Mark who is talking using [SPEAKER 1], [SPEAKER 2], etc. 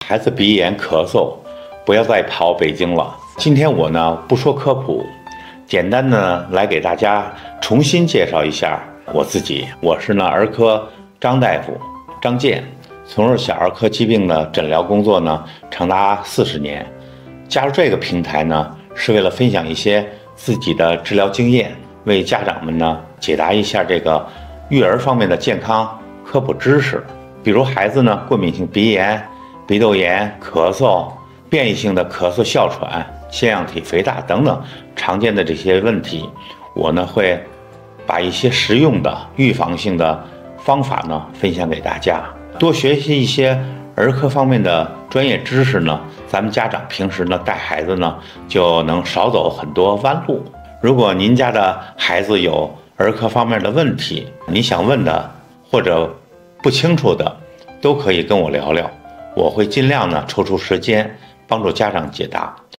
[SPEAKER 1] 孩子鼻炎咳嗽，不要再跑北京了。今天我呢不说科普，简单的来给大家重新介绍一下我自己。我是儿科张大夫张健，从事小儿科疾病的诊疗工作长达40年。加入这个平台是为了分享一些自己的治疗经验，为家长们解答一下这个育儿方面的健康科普知识。比如孩子过敏性鼻炎、鼻窦炎、咳嗽、变异性的咳嗽、哮喘、腺样体肥大等等常见的这些问题，我会把一些实用的预防性的方法分享给大家。多学习一些儿科方面的专业知识咱们家长平时带孩子就能少走很多弯路。如果您家的孩子有儿科方面的问题，你想问的或者不清楚的，都可以跟我聊聊，我会尽量抽出时间帮助家长解答。